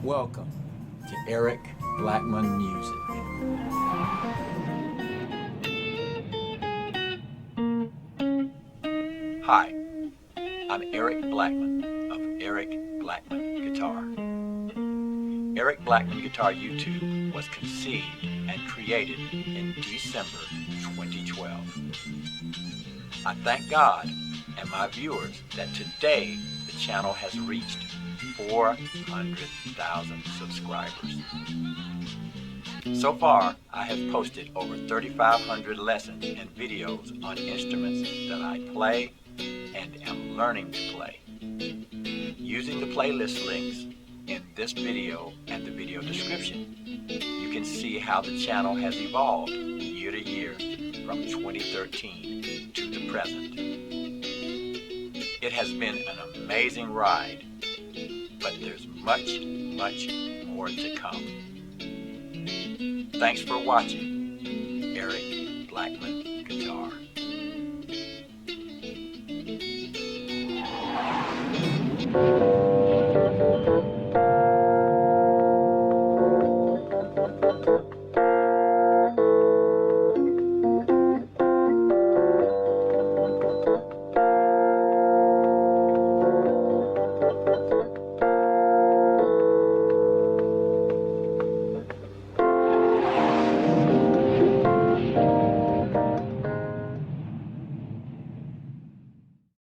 Welcome to Eric Blackman Music. Hi, I'm Eric Blackman of Eric Blackman Guitar. Eric Blackman Guitar YouTube was conceived and created in December 2012. I thank God and my viewers that today the channel has reached 400,000 subscribers. So far, I have posted over 3,500 lessons and videos on instruments that I play and am learning to play. Using the playlist links in this video and the video description, you can see how the channel has evolved year to year from 2013 to the present. It has been an amazing ride, but there's much more to come. Thanks for watching. Eric Blackman.